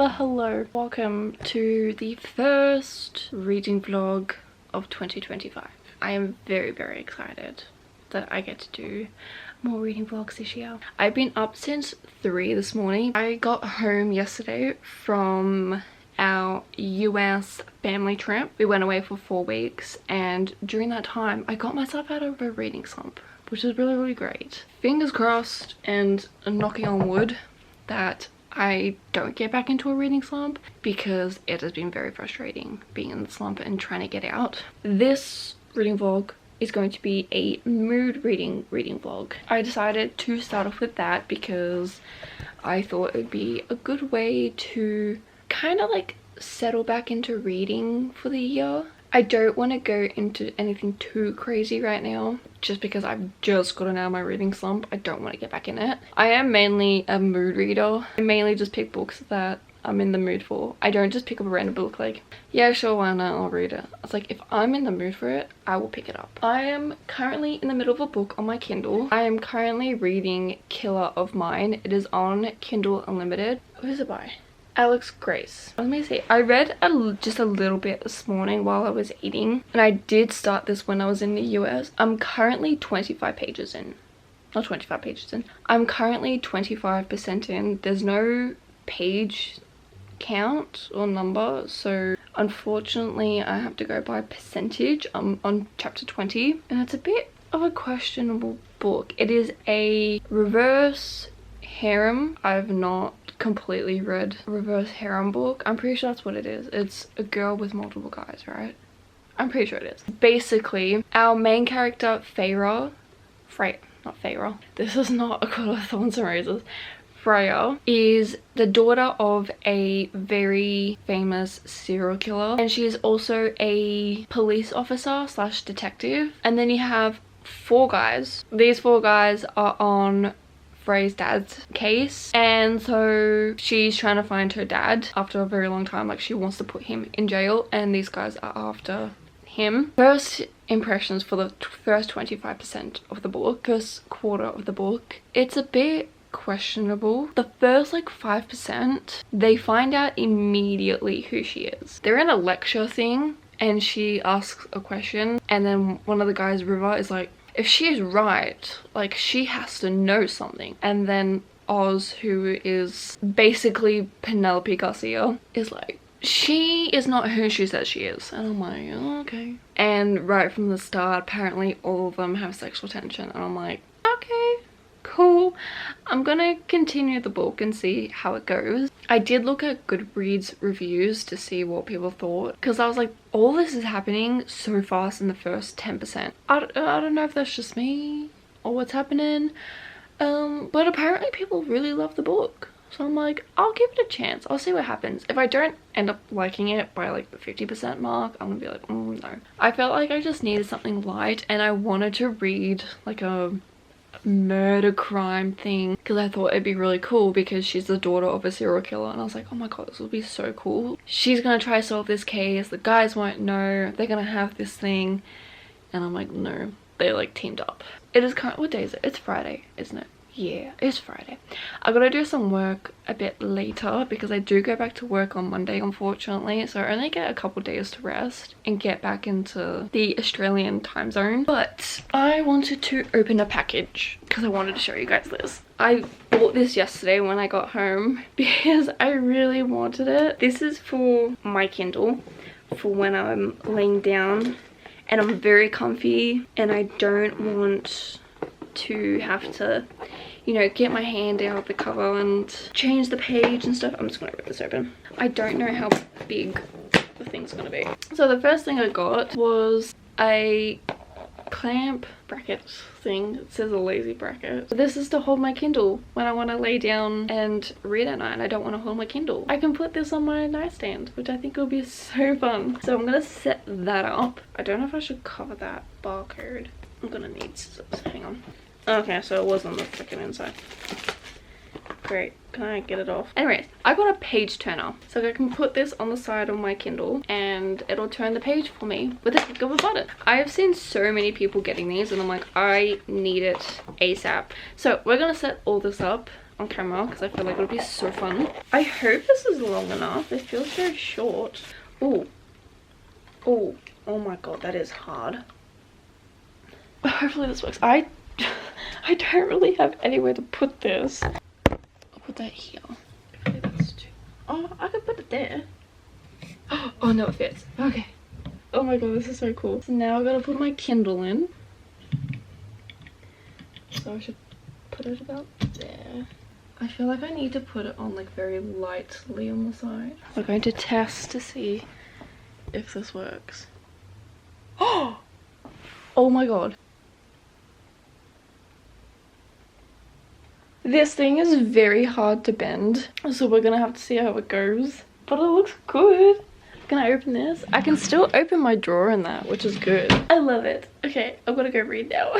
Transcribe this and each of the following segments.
Hello. Welcome to the first reading vlog of 2025. I am very excited that I get to do more reading vlogs this year. I've been up since 3 this morning. I got home yesterday from our US family trip. We went away for 4 weeks, and during that time I got myself out of a reading slump, which is really great. Fingers crossed and knocking on wood that I don't get back into a reading slump, because it has been very frustrating being in the slump and trying to get out. This reading vlog is going to be a mood reading vlog. I decided to start off with that because I thought it would be a good way to kind of like settle back into reading for the year. I don't want to go into anything too crazy right now, just because I've just gotten out of my reading slump. I don't want to get back in it. I am mainly a mood reader. I mainly just pick books that I'm in the mood for. I don't just pick up a random book like, yeah, sure, why not, I'll read it. It's like, if I'm in the mood for it, I will pick it up. I am currently in the middle of a book on my Kindle. I am currently reading Killer of Mine. It is on Kindle Unlimited. Who is it by? Alex Grace. Let me see. I read just a little bit this morning while I was eating, and I did start this when I was in the US. I'm currently 25 pages in. Not 25 pages in. I'm currently 25% in. There's no page count or number, so unfortunately I have to go by percentage. I'm on chapter 20, and it's a bit of a questionable book. It is a reverse harem. I've not completely read a reverse harem book. I'm pretty sure that's what it is. It's a girl with multiple guys, right? I'm pretty sure it is. Basically, our main character, Freya, this is not a Court of Thorns and Roses. Freya is the daughter of a very famous serial killer, and she is also a police officer slash detective. And then you have 4 guys. These 4 guys are on Freya's dad's case, and so she's trying to find her dad after a very long time. Like, she wants to put him in jail, and these guys are after him. First impressions for the first 25% of the book, first quarter of the book, it's a bit questionable. The first like 5%, they find out immediately who she is. They're in a lecture thing, and she asks a question, and then one of the guys, River, is like, if she is right, like, she has to know something. And then Oz, who is basically Penelope Garcia, is like, she is not who she says she is. And I'm like, oh, okay. And right from the start, apparently all of them have sexual tension, and I'm like, okay, cool. I'm gonna continue the book and see how it goes. I did look at Goodreads reviews to see what people thought, because I was like, all this is happening so fast in the first 10%. I don't know if that's just me or what's happening, but apparently people really love the book. So I'm like, I'll give it a chance. I'll see what happens. If I don't end up liking it by like the 50% mark, I'm gonna be like, no. I felt like I just needed something light, and I wanted to read like a murder crime thing, because I thought it'd be really cool, because she's the daughter of a serial killer, and I was like, oh my god, this will be so cool. She's gonna try to solve this case, the guys won't know, they're gonna have this thing, and I'm like, no, they're like teamed up. It is current, what day is it? It's Friday, isn't it? Yeah, it's Friday. I gotta do some work a bit later, because I do go back to work on Monday, unfortunately, so I only get a couple days to rest and get back into the Australian time zone. But I wanted to open a package because I wanted to show you guys this. I bought this yesterday when I got home because I really wanted it. This is for my Kindle, for when I'm laying down and I'm very comfy and I don't want to have to, you know, get my hand out of the cover and change the page and stuff. I'm just gonna rip this open. I don't know how big the thing's gonna be. So the first thing I got was a clamp bracket thing. It says a lazy bracket. This is to hold my Kindle when I want to lay down and read at night and I don't want to hold my Kindle. I can put this on my nightstand, which I think will be so fun. So I'm gonna set that up. I don't know if I should cover that barcode. I'm gonna need scissors. Hang on. Okay, so it was on the freaking inside. Great. Can I get it off? Anyways, I got a page turner. So I can put this on the side of my Kindle and it'll turn the page for me with a click of a button. I have seen so many people getting these and I'm like, I need it ASAP. So we're gonna set all this up. on camera because I feel like it'll be so fun. I hope this is long enough. It feels very short. Oh, oh my god, that is hard. Hopefully this works. I don't really have anywhere to put this. I'll put that here. Okay, that's too. Oh, I could put it there. Oh no, it fits. Okay. Oh my god, this is so cool. So now I've got to put my Kindle in. So I should put it about there. I feel like I need to put it on like very lightly on the side. We're going to test to see if this works. Oh my god. This thing is very hard to bend, so we're gonna have to see how it goes. But it looks good. Can I open this? I can still open my drawer in that, which is good. I love it. Okay, I'm gonna go read now.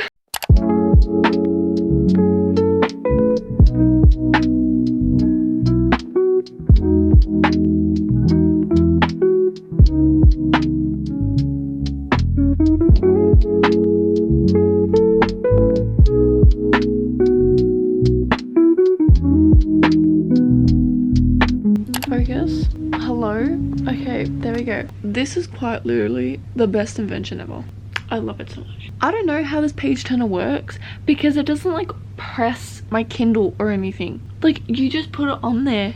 Focus. Hello. Okay, there we go. This is quite literally the best invention ever. I love it so much. I don't know how this page turner works because it doesn't like press my Kindle or anything. Like you just put it on there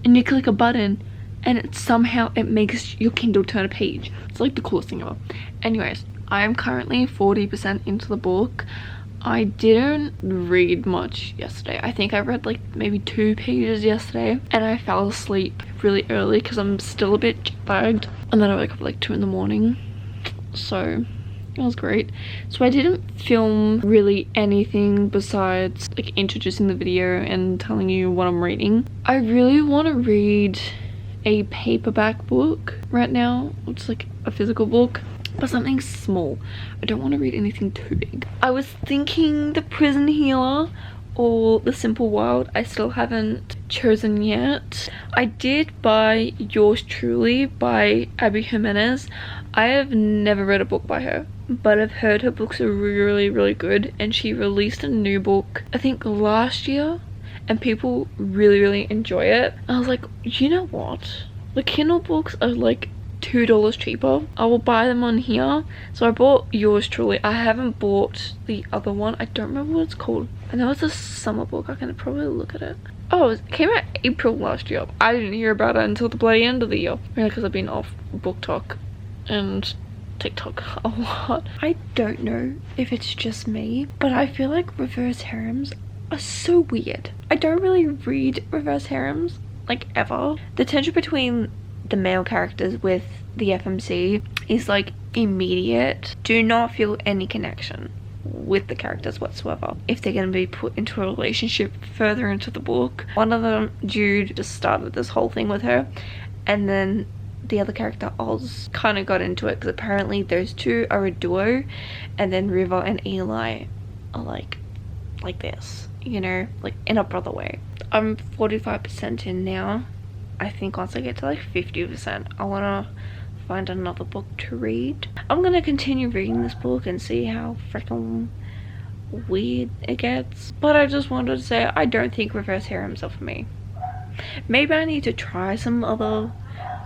and you click a button and it makes your Kindle turn a page. It's like the coolest thing ever. Anyways, I am currently 40% into the book. I didn't read much yesterday. I think I read like maybe 2 pages yesterday and I fell asleep really early because I'm still a bit jet lagged, and then I woke up at like 2 in the morning, so it was great. So I didn't film really anything besides like introducing the video and telling you what I'm reading. I really want to read a paperback book right now. It's like a physical book, but something small. I don't want to read anything too big. I was thinking The Prison Healer or The Simple Wild. I still haven't chosen yet. I did buy Yours Truly by Abby Jimenez. I have never read a book by her, but I've heard her books are really, really good, and she released a new book I think last year and people really, really enjoy it. I was like, you know what? The Kindle books are like $2 cheaper. I will buy them on here. So I bought Yours Truly. I haven't bought the other one. I don't remember what it's called. I know it's a summer book. I can probably look at it. Oh, it came out April last year. I didn't hear about it until the bloody end of the year. Maybe because I've been off Book Talk and TikTok a lot. I don't know if it's just me, but I feel like reverse harems are so weird. I don't really read reverse harems like ever. The tension between the male characters with the FMC is like immediate. Do not feel any connection with the characters whatsoever if they're going to be put into a relationship further into the book. One of them, Jude, just started this whole thing with her, and then the other character, Oz, kind of got into it because apparently those two are a duo, and then River and Eli are like this, you know, like in a brother way. I'm 45% in now. I think once I get to like 50%, I want to find another book to read. I'm going to continue reading this book and see how freaking weird it gets. But I just wanted to say I don't think reverse harems are for me. Maybe I need to try some other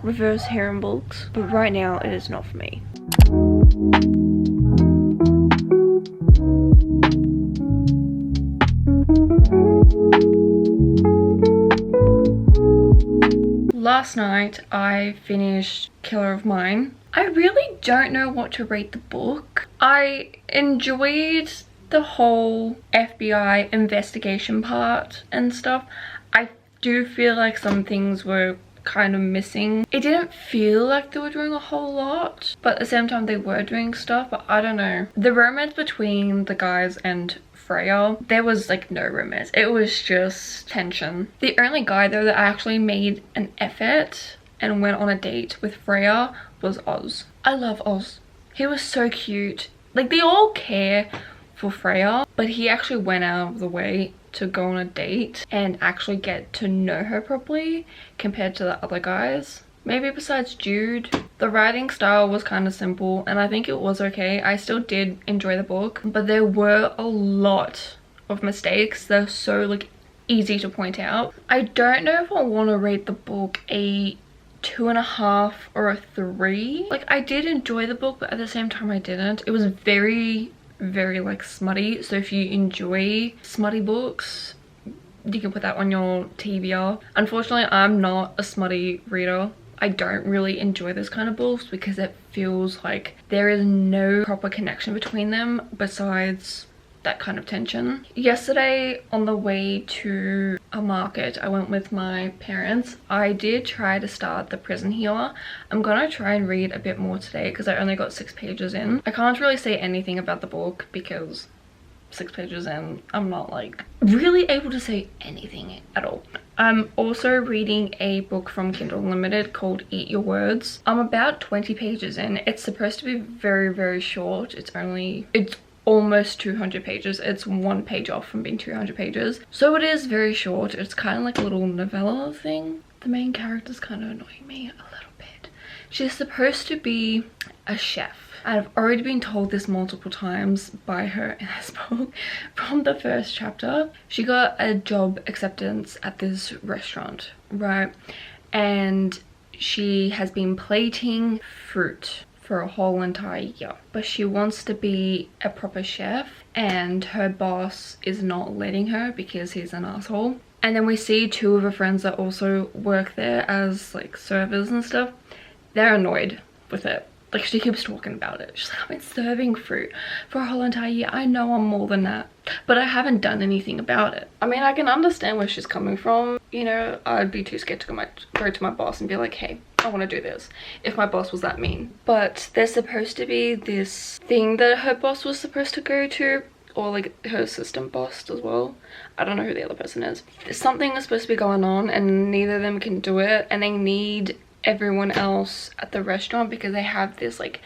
reverse harem books, but right now it is not for me. Last night I finished Killer of Mine. I really don't know what to rate the book. I enjoyed the whole FBI investigation part and stuff. I do feel like some things were kind of missing. It didn't feel like they were doing a whole lot, but at the same time they were doing stuff. But I don't know. The romance between the guys and Freya, there was like no romance. It was just tension. The only guy though that actually made an effort and went on a date with Freya was Oz. I love Oz. He was so cute. Like, they all care for Freya, but he actually went out of the way to go on a date and actually get to know her properly compared to the other guys. Maybe besides Jude. The writing style was kind of simple and I think it was okay. I still did enjoy the book, but there were a lot of mistakes. They're so like easy to point out. I don't know if I want to rate the book a 2.5 or a 3. Like, I did enjoy the book, but at the same time I didn't. It was very like smutty, so if you enjoy smutty books, you can put that on your TBR. Unfortunately, I'm not a smutty reader. I don't really enjoy those kind of books because it feels like there is no proper connection between them besides that kind of tension. Yesterday on the way to a market, I went with my parents. I did try to start The Prison Healer. I'm gonna try and read a bit more today because I only got 6 pages in. I can't really say anything about the book because 6 pages in, I'm not like really able to say anything at all. I'm also reading a book from Kindle Unlimited called Eat Your Words. I'm about 20 pages in. It's supposed to be very short. It's almost 200 pages. It's 1 page off from being 200 pages. So it is very short. It's kind of like a little novella thing. The main character's kind of annoying me a little bit. She's supposed to be a chef. I've already been told this multiple times by her in this book. From the first chapter, she got a job acceptance at this restaurant, right? And she has been plating fruit for a whole entire year, but she wants to be a proper chef and her boss is not letting her because he's an asshole. And then we see 2 of her friends that also work there as like servers and stuff. They're annoyed with it. Like, she keeps talking about it. She's like, I've been serving fruit for a whole entire year. I know I'm more than that, but I haven't done anything about it. I mean, I can understand where she's coming from. You know, I'd be too scared to go to my boss and be like, hey, I want to do this, if my boss was that mean. But there's supposed to be this thing that her boss was supposed to go to, or like her assistant boss as well. I don't know who the other person is. Something is supposed to be going on and neither of them can do it, and they need everyone else at the restaurant because they have this like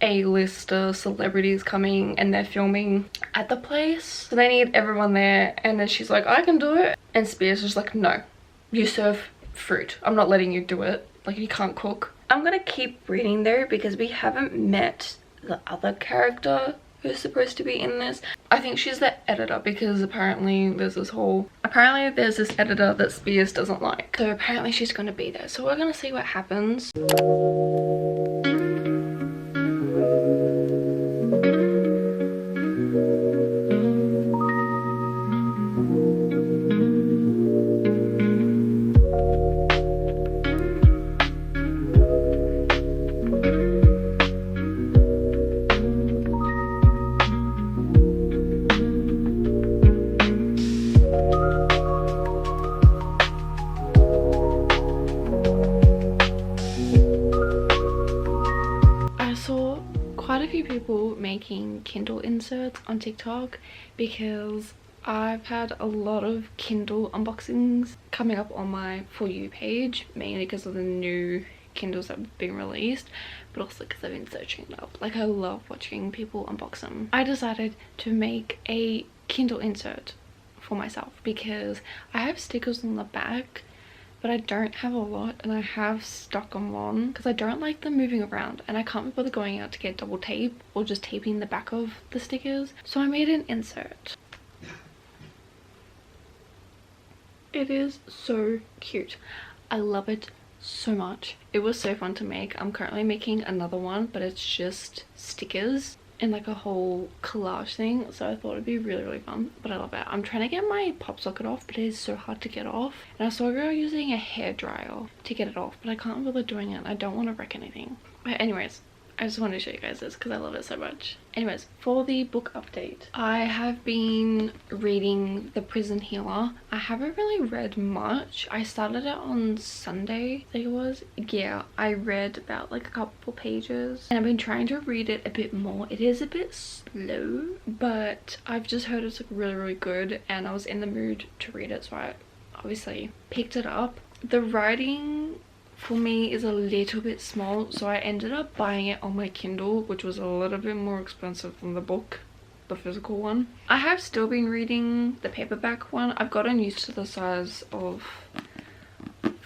A-list of celebrities coming and they're filming at the place, so they need everyone there. And then she's like, I can do it, and Spears is like, no, you serve fruit, I'm not letting you do it, like you can't cook. I'm gonna keep reading though because we haven't met the other character who's supposed to be in this. I think she's the editor because apparently there's this editor that Spears doesn't like. So apparently she's gonna be there. So we're gonna see what happens. People making Kindle inserts on TikTok because I've had a lot of Kindle unboxings coming up on my For You page, mainly because of the new Kindles that have been released, but also because I've been searching it up. Like, I love watching people unbox them. I decided to make a Kindle insert for myself because I have stickers on the back, but I don't have a lot, and I have stuck on one because I don't like them moving around and I can't be bothered going out to get double tape or just taping the back of the stickers. So I made an insert. It is so cute. I love it so much. It was so fun to make. I'm currently making another one, but it's just stickers and like a whole collage thing, so I thought it'd be really fun. But I love it. I'm trying to get my pop socket off, but it is so hard to get off, and I saw a girl using a hairdryer to get it off, but I can't bother doing it. I don't want to wreck anything. But anyways, I just wanted to show you guys this because I love it so much. Anyways, for the book update, I have been reading The Prison Healer. I haven't really read much. I started it on Sunday, I think it was. Yeah, I read about like a couple pages and I've been trying to read it a bit more. It is a bit slow, but I've just heard it's like really good and I was in the mood to read it, so I obviously picked it up. The writing for me is a little bit small, so I ended up buying it on my Kindle, which was a little bit more expensive than the book, the physical one. I have still been reading the paperback one. I've gotten used to the size of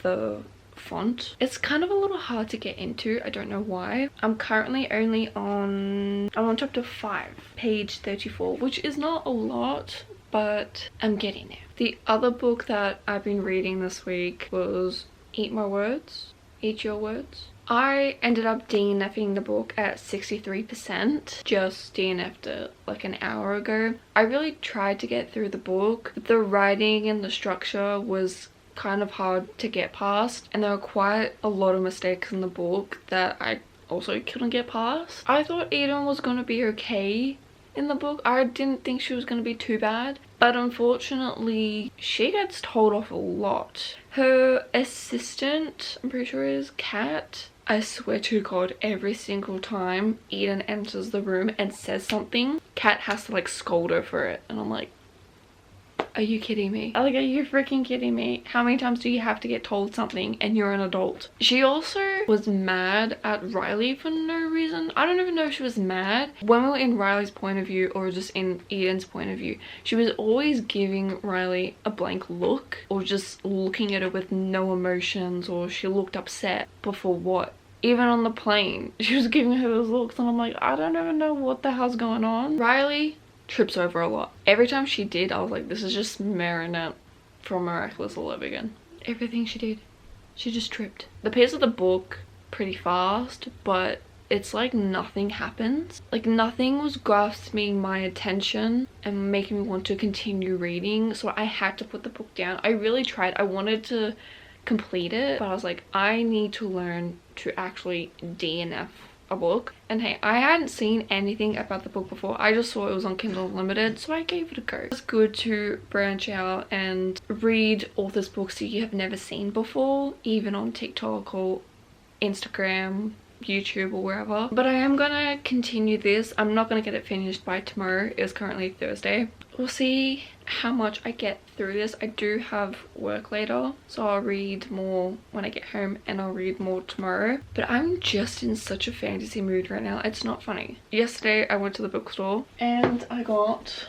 the font. It's kind of a little hard to get into, I don't know why. I'm currently only on chapter 5, page 34, which is not a lot, but I'm getting there. The other book that I've been reading this week was Eat Your Words. I ended up DNFing the book at 63%. Just DNF'd it like an hour ago. I really tried to get through the book. The writing and the structure was kind of hard to get past, and there were quite a lot of mistakes in the book that I also couldn't get past. I thought Eden was going to be okay in the book. I didn't think she was going to be too bad, but unfortunately she gets told off a lot. Her assistant, I'm pretty sure is Kat. I swear to God, every single time Eden enters the room and says something, Kat has to like scold her for it, and I'm like, are you kidding me? Like, are you freaking kidding me? How many times do you have to get told something and you're an adult? She also was mad at Riley for no reason. I don't even know if she was mad. When we were in Riley's point of view or just in Eden's point of view, she was always giving Riley a blank look or just looking at her with no emotions, or she looked upset. But for what? Even on the plane, she was giving her those looks, and I'm like, I don't even know what the hell's going on. Riley trips over a lot. Every time she did, I was like, this is just Marinette from Miraculous all over again. Everything she did, she just tripped. The pace of the book pretty fast, but it's like nothing happens. Like nothing was grasping my attention and making me want to continue reading, so I had to put the book down. I really tried. I wanted to complete it, but I was like, I need to learn to actually DNF a book. And hey, I hadn't seen anything about the book before. I just saw it was on Kindle Unlimited, so I gave it a go. It's good to branch out and read authors' books that you have never seen before, even on TikTok or Instagram, YouTube, or wherever. But I am gonna continue this. I'm not gonna get it finished by tomorrow. It's currently Thursday. We'll see how much I get through this. I do have work later, so I'll read more when I get home, and I'll read more tomorrow. But I'm just in such a fantasy mood right now. It's not funny. Yesterday I went to the bookstore and I got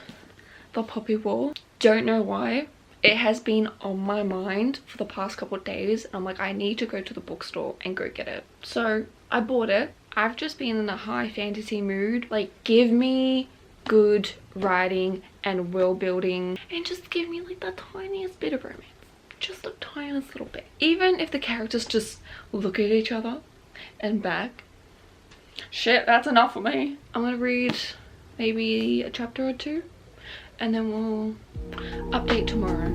The Poppy War. Don't know why. It has been on my mind for the past couple of days, and I'm like, I need to go to the bookstore and go get it. So I bought it. I've just been in a high fantasy mood. Like, give me good writing and world building, and just give me like the tiniest bit of romance, just the tiniest little bit. Even if the characters just look at each other and back, shit, that's enough for me. I'm gonna read maybe a chapter or two, and then we'll update tomorrow.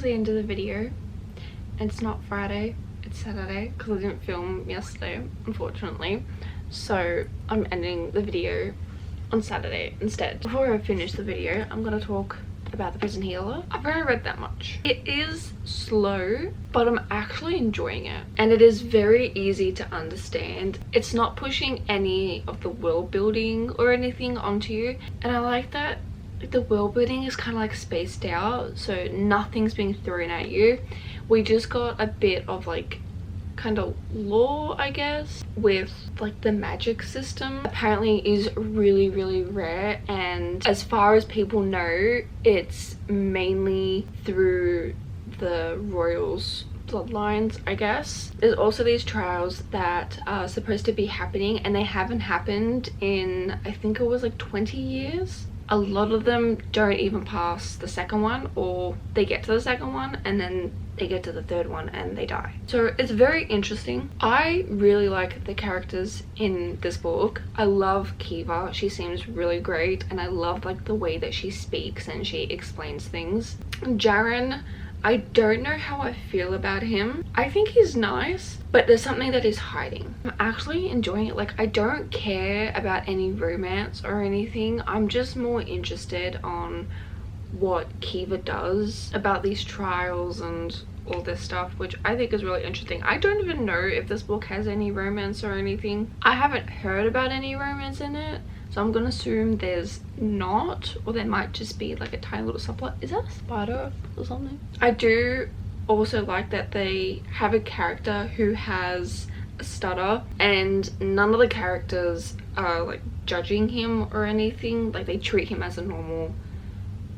The end of the video, and it's not Friday, it's Saturday, because I didn't film yesterday, unfortunately, so I'm ending the video on Saturday instead. Before I finish the video, I'm gonna talk about The Prison Healer. I've only read that much. It is slow, but I'm actually enjoying it, and it is very easy to understand. It's not pushing any of the world building or anything onto you, and I like that. Like, the world building is kind of like spaced out, so nothing's being thrown at you. We just got a bit of like kind of lore, I guess, with like the magic system. Apparently is really rare, and as far as people know, it's mainly through the royals bloodlines, I guess. There's also these trials that are supposed to be happening, and they haven't happened in, I think it was like 20 years. A lot of them don't even pass the second one, or they get to the second one and then they get to the third one and they die. So it's very interesting. I really like the characters in this book. I love Kiva. She seems really great, and I love like the way that she speaks and she explains things. Jaren, I don't know how I feel about him. I think he's nice, but there's something that he's hiding. I'm actually enjoying it. Like, I don't care about any romance or anything. I'm just more interested on what Kiva does about these trials and all this stuff, which I think is really interesting. I don't even know if this book has any romance or anything. I haven't heard about any romance in it, so I'm gonna assume there's not, or there might just be like a tiny little subplot. Is that a spider or something? I do also like that they have a character who has a stutter, and none of the characters are like judging him or anything. Like, they treat him as a normal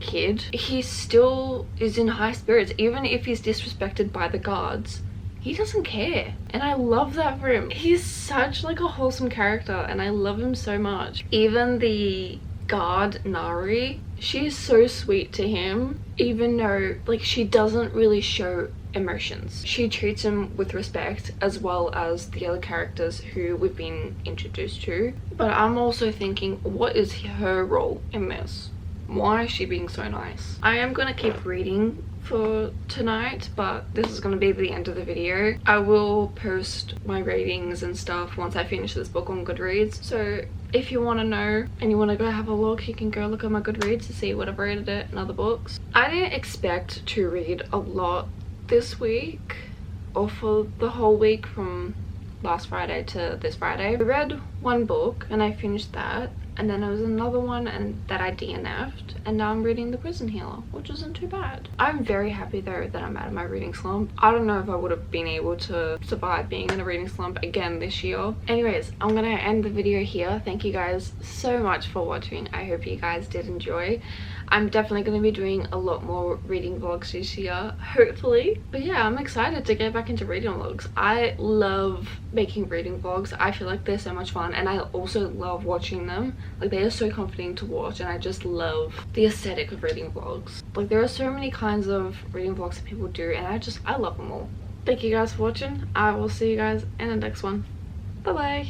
kid, he still is in high spirits. Even if he's disrespected by the guards, he doesn't care, and I love that for him. He's such like a wholesome character, and I love him so much. Even the guard Nari, she's so sweet to him, even though like she doesn't really show emotions. She treats him with respect, as well as the other characters who we've been introduced to. But I'm also thinking, what is her role in this? Why is she being so nice? I am gonna keep reading for tonight, but this is gonna be the end of the video. I will post my ratings and stuff once I finish this book on Goodreads, so if you want to know and you want to go have a look, you can go look at my Goodreads to see what I've rated it and other books. I didn't expect to read a lot this week, or for the whole week from last Friday to this Friday. I read one book and I finished that, and then there was another one and that I DNF'd, and now I'm reading The Prison Healer, which isn't too bad. I'm very happy though that I'm out of my reading slump. I don't know if I would have been able to survive being in a reading slump again this year. Anyways, I'm gonna end the video here. Thank you guys so much for watching. I hope you guys did enjoy. I'm definitely going to be doing a lot more reading vlogs this year, hopefully. But yeah, I'm excited to get back into reading vlogs. I love making reading vlogs. I feel like they're so much fun, and I also love watching them. Like, they are so comforting to watch, and I just love the aesthetic of reading vlogs. Like, there are so many kinds of reading vlogs that people do, and I love them all. Thank you guys for watching. I will see you guys in the next one. Bye bye.